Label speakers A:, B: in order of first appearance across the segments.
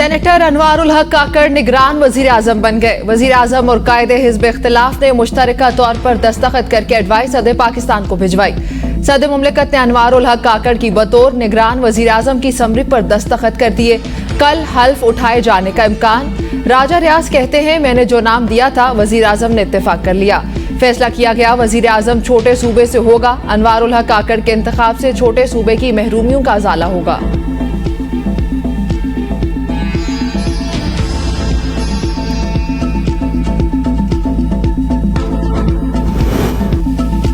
A: Senator Anwarul हक काकड़ निगरान वजीर आजम बन गए। वजीर आजम और कायदे हिज़्ब इख्तिलाफ ने मुश्तरका तौर पर दस्तखत करके एडवाइस सदर पाकिस्तान को भिजवाई। सदर मुमलिकत ने अनवारुल हक काकड़ की बतौर निगरान वजीर आजम की समरी पर दस्तखत कर दिए। कल हल्फ उठाए जाने का इम्कान। राजा रियाज कहते हैं, मैंने जो नाम दिया था वजीर आजम ने इत्तेफाक कर लिया। फैसला किया गया, वजीर आजम छोटे सूबे से होगा। अनवारुल हक काकड़ के इंतखाब से छोटे सूबे की महरूमियों का अजाला होगा।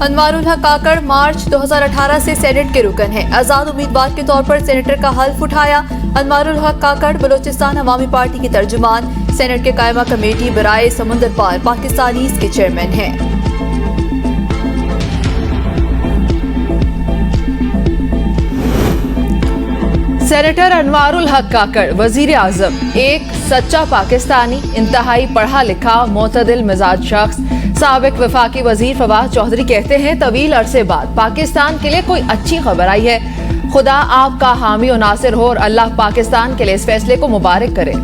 B: अनवारुल हक काकड़ मार्च 2018 से सेनेट के रुकन हैं। आजाद उम्मीदवार के तौर पर सेनेटर का हल्फ उठाया। अनवारुल हक काकड़ बलोचिस्तान अवामी पार्टी की तर्जुमान, सेनेट के कायमा कमेटी बराए समुंदर पार पाकिस्तानीज के चेयरमैन हैं।
A: सेनेटर अनवारुल हक काकड़ वजीर आजम, एक सच्चा पाकिस्तानी, इंतहाई पढ़ा लिखा मोतदिल मिजाज शख्स। साबिक वफाकी वजीर फवाद चौधरी कहते हैं, तवील अरसे बाद पाकिस्तान के लिए कोई अच्छी खबर आई है। खुदा आपका हामी और नासिर हो और अल्लाह पाकिस्तान के लिए इस फैसले को मुबारक करे।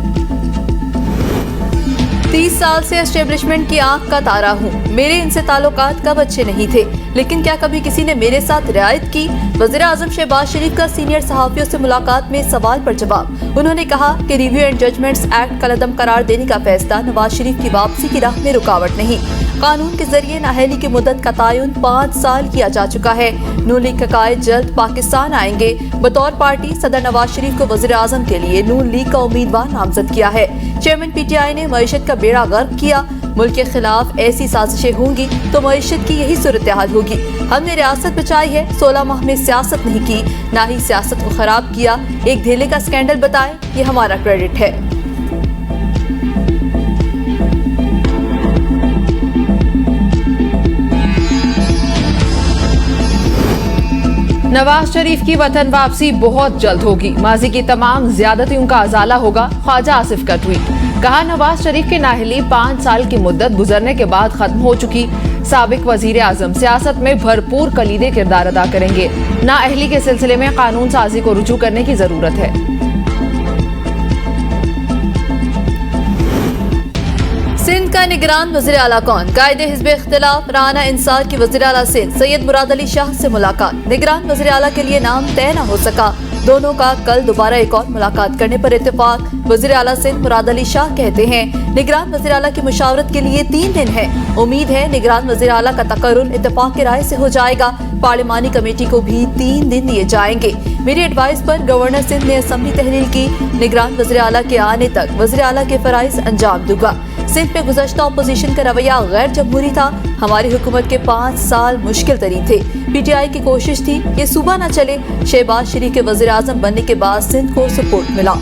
B: 30 साल से एस्टेब्लिशमेंट की आंख का तारा हूँ। मेरे इनसे ताल्लुकात कब अच्छे नहीं थे, लेकिन क्या कभी किसी ने मेरे साथ रियायत की? वज़ीर आज़म शहबाज शरीफ का सीनियर सहाफ़ियों से मुलाकात में सवाल पर जवाब। उन्होंने कहा कि रिव्यू एंड जजमेंट्स एक्ट कलअदम करार देने का फैसला नवाज शरीफ की वापसी की राह में रुकावट नहीं। कानून के जरिए नाअहली की मुद्दत का तयन 5 साल किया जा चुका है। नून लीग का कायद जल्द पाकिस्तान आएंगे। बतौर पार्टी सदर नवाज शरीफ को वज़ीर आज़म के लिए नून लीग का उम्मीदवार नामजद किया है। चेयरमैन PTI ने मईशत का बेड़ा गर्क किया। मुल्क के खिलाफ ऐसी साजिशें होंगी तो मईशत की यही सूरत हाल होगी। हमने रियासत बचाई है, 16 माह में सियासत नहीं की, ना ही सियासत को खराब किया। एक धेले का स्कैंडल बताएं, ये हमारा क्रेडिट है।
A: नवाज शरीफ की वतन वापसी बहुत जल्द होगी। माजी की तमाम ज्यादतियों का अजाला होगा। ख्वाजा आसिफ का ट्वीट। कहा, नवाज शरीफ की नाअहली 5 साल की मुद्दत गुजरने के बाद खत्म हो चुकी। साबिक वजीर आजम सियासत में भरपूर कलीदे किरदार अदा करेंगे। नाअहली के सिलसिले में कानून साजी को रुजू करने की जरूरत है।
B: सिंध का निगरान वज़ीर आला कौन? कायदे हिज़्ब इख्तिलाफ राना इंसार की वज़ीर आला सिंध सैयद मुराद अली शाह से मुलाकात। निगरान वज़ीर आला के लिए नाम तय न हो सका। दोनों का कल दोबारा एक और मुलाकात करने पर इत्तेफाक। वज़ीर आला सिंध मुराद अली शाह कहते हैं, निगरान वज़ीर आला की मुशावरत के लिए 3 दिन है। उम्मीद है निगरान वज़ीर आला का तकर्रुर इत्तेफाक की राय से हो जाएगा। पार्लिमानी कमेटी को भी 3 दिन दिए जाएंगे। मेरी एडवाइस पर गवर्नर सिंध ने असम्बली तहलील की। निगरान वज़ीर आला के आने तक वज़ीर आला के फराइज अंजाम दूंगा। सिंध में गुज़श्ता अपोजिशन का रवैया गैर जमहूरी था। हमारी हुकूमत के 5 साल मुश्किल तरीन थे। PTI की कोशिश थी ये सूबा न चले। शहबाज शरीफ के वज़ीर आज़म बनने के बाद सिंध को सपोर्ट मिला।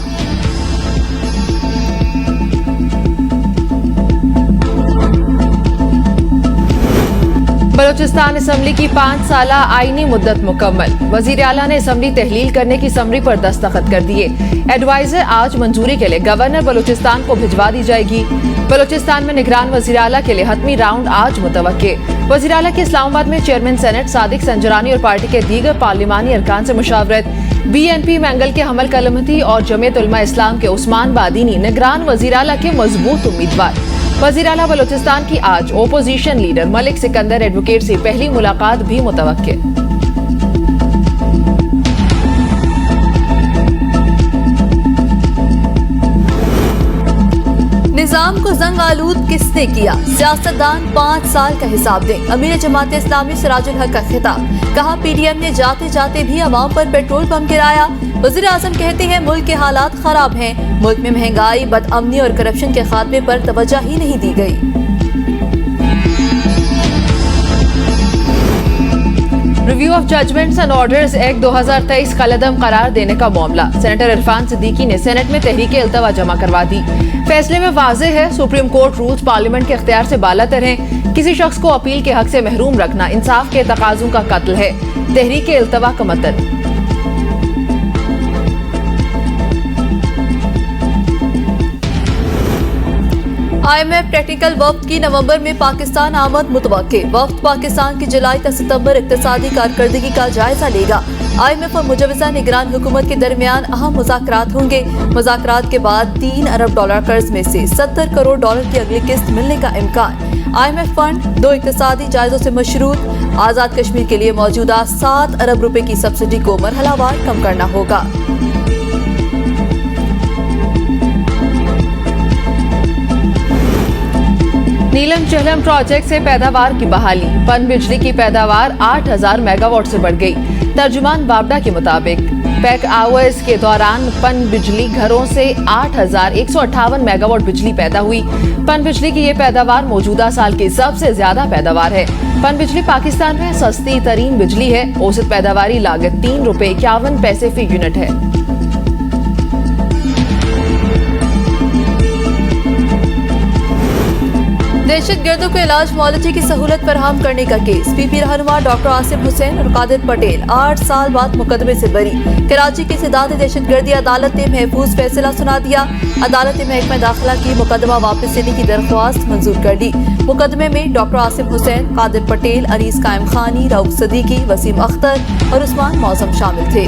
A: बलोचिस्तान असम्बली की 5 साला आईनी मुद्दत मुकम्मल। वजीर आला ने असम्बली तहलील करने की समरी पर दस्तखत कर दिए। एडवाइजर आज मंजूरी के लिए गवर्नर बलोचिस्तान को भिजवा दी जाएगी। बलोचिस्तान में निगरान वजीर आला के लिए हतमी राउंड आज मुतवक्के। वजीर आला की इस्लामाबाद में चेयरमैन सेनेट सादिक संजरानी और पार्टी के दीगर पार्लिमानी अरकान से मुशावरत। BNP मैंगल के हमल कलमती और जमीयत उलमा इस्लाम के उस्मान बादीनी निगरान वजीर आला के मजबूत उम्मीदवार। वजीर आला बलोचिस्तान की आज opposition leader Malik Sikandar advocate से पहली मुलाकात भी मुतवक्के।
B: निजाम को जंग आलूद किसने किया? सियासतदान 5 साल का हिसाब दें। अमीर जमात इस्लामी सिराजुल हक का खिताब। कहा, PDM ने जाते जाते भी अवाम पर पेट्रोल बम गिराया। वज़ीर आज़म कहते हैं, मुल्क के हालात खराब हैं। मुल्क में महंगाई, बदअमनी और करप्शन के खात्मे पर तवज्जो ही नहीं दी गई।
A: Review of judgments and orders act 2023 कलअदम करार देने का मामला। सेनेटर इरफान सिद्दीकी ने सेनेट में तहरीक इल्तवा जमा करवा दी। फैसले में वाज़ेह है, सुप्रीम कोर्ट रूल्स पार्लियामेंट के इख्तियार से बालातर हैं। किसी शख्स को अपील के हक से महरूम रखना इंसाफ के तकाज़ों का कत्ल है। तहरीक इल्तवा का मतन।
B: IMF टेक्निकल वफ्द की नवंबर में पाकिस्तान आमद मुतवक्के। वफ्द पाकिस्तान की जुलाई तक सितंबर इक्तिसादी कारकर्दगी का जायजा लेगा। IMF और मुजवजा निगरान हुकूमत के दरमियान अहम मुज़ाकरात होंगे। मुज़ाकरात के बाद $3 अरब कर्ज में से $70 करोड़ की अगली किस्त मिलने का इम्कान। IMF फंड 2 इक्तिसादी जायजों से मशरूत। आज़ाद कश्मीर के लिए मौजूदा 7 अरब रुपए की सब्सिडी को मरहलावार कम करना होगा।
A: नीलम चहलम प्रोजेक्ट से पैदावार की बहाली। पन बिजली की पैदावार 8000 मेगावाट से बढ़ गई। तर्जुमान बावडा के मुताबिक पैक आवर्स के दौरान पन बिजली घरों से 8158 मेगावाट बिजली पैदा हुई। पन बिजली की ये पैदावार मौजूदा साल की सबसे ज्यादा पैदावार है। पन बिजली पाकिस्तान में सस्ती तरीन बिजली है। औसत पैदावारी लागत ₹3.51 फी यूनिट है।
B: दहशतगर्दों को इलाज मुआलजे की सहूलत फराहम करने का केस। PP रहनुमा डॉक्टर आसिफ हुसैन और कादिर पटेल 8 साल बाद मुकदमे से बरी। कराची की इस्तेदाद दहशतगर्दी अदालत ने महफूज फैसला सुना दिया। अदालत ने महकमा दाखिला की मुकदमा वापस लेने की दरख्वास्त मंजूर कर दी। मुकदमे में डॉक्टर आसिफ हुसैन, कादिर पटेल, अनीस कायम खानी, रऊफ सदीकी, वसीम अख्तर और उस्मान मौसम शामिल थे।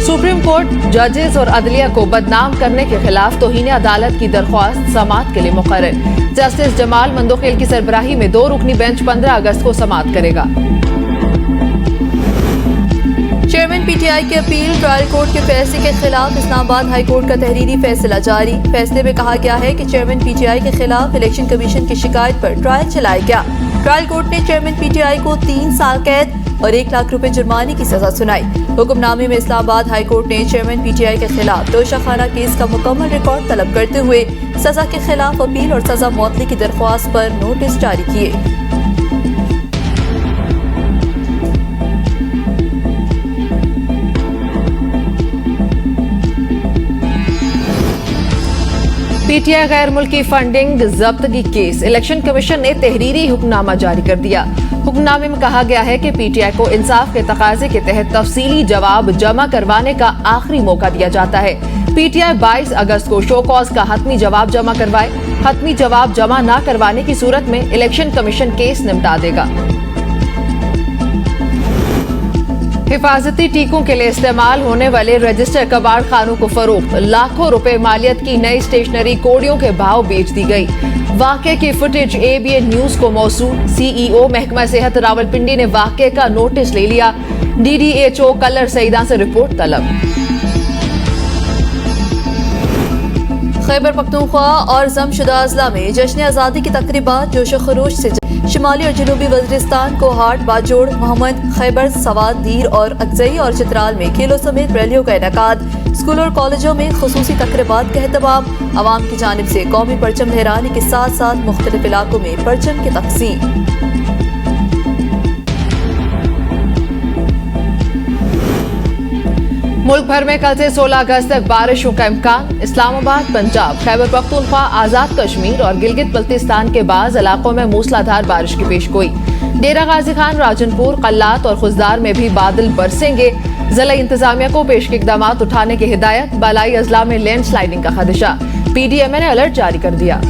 A: सुप्रीम कोर्ट जजेस और अदलिया को बदनाम करने के खिलाफ तौहीन अदालत की दरख्वास्त समाअत के लिए मुकर्रर। जस्टिस जमाल मंदोखेल की सरबराही में 2 रुकनी बेंच 15 अगस्त को समाअत करेगा।
B: चेयरमैन PTI की अपील। ट्रायल कोर्ट के फैसले के खिलाफ इस्लामाबाद हाई कोर्ट का तहरीरी फैसला जारी। फैसले में कहा गया है कि चेयरमैन PTI के खिलाफ इलेक्शन कमीशन की शिकायत पर ट्रायल चलाया गया। ट्रायल कोर्ट ने चेयरमैन PTI को 3 साल कैद और 1 लाख रुपए जुर्माने की सजा सुनाई। हुक्मनामे में इस्लामाबाद हाई कोर्ट ने चेयरमैन PTI के खिलाफ दोषाखाना केस का मुकम्मल रिकॉर्ड तलब करते हुए सजा के खिलाफ अपील और सजा मुअत्तली की दरख्वास्त पर नोटिस जारी किए।
A: PTI गैर मुल्की फंडिंग जब्तगी केस। इलेक्शन कमीशन ने तहरीरी हुक्मनामा जारी कर दिया। हुक्मनामे में कहा गया है कि PTI को इंसाफ के तकाजे के तहत तफसीली जवाब जमा करवाने का आखिरी मौका दिया जाता है। PTI 22 अगस्त को शो कॉज का हतमी जवाब जमा करवाए। हतमी जवाब जमा न करवाने की सूरत में इलेक्शन कमीशन केस निपटा देगा। हिफाजती टीकों के लिए इस्तेमाल होने वाले रजिस्टर कबाड़ खानों को फरोख्त। लाखों रुपए मालियत की नई स्टेशनरी कोड़ियों के भाव बेच दी गई। वाक़े की फुटेज ABN न्यूज को मौसूल। CEO महकमा सेहत रावलपिंडी ने वाक़े का नोटिस ले लिया। DDHO कलर सईदा से रिपोर्ट तलब।
B: खैबर पख्तूनख्वा और जमशुदा अजला में जश्न आज़ादी की तकरीबात जोशो खरोश से शिमाली और जनूबी वज़ीरिस्तान को हाट बाजोड़ मोहम्मद खैबर सवाद दीर और अक्जई और चित्राल में खेलों समेत रैलियों का इनेकाद। स्कूल और कॉलेजों में खुसूसी तकरीबात का एहतमाम। आवाम की जानिब से कौमी परचम लहराने के साथ साथ मुख्तलिफ इलाकों में परचम की तक़सीम।
A: मुल्क भर में कल से 16 अगस्त तक बारिशों का इम्कान। इस्लामाबाद, पंजाब, खैबर पख्तूनख्वा, आजाद कश्मीर और गिलगित बल्तिस्तान के बाज़ इलाकों में मूसलाधार बारिश की पेशगोई। डेरा गाजी खान, राजनपुर, कल्लात और खुजदार में भी बादल बरसेंगे। जिला इंतजामिया को पेश के इकदाम उठाने की हिदायत। बालाई अजला में लैंड स्लाइडिंग का खदशा। PDMA ने अलर्ट जारी कर दिया।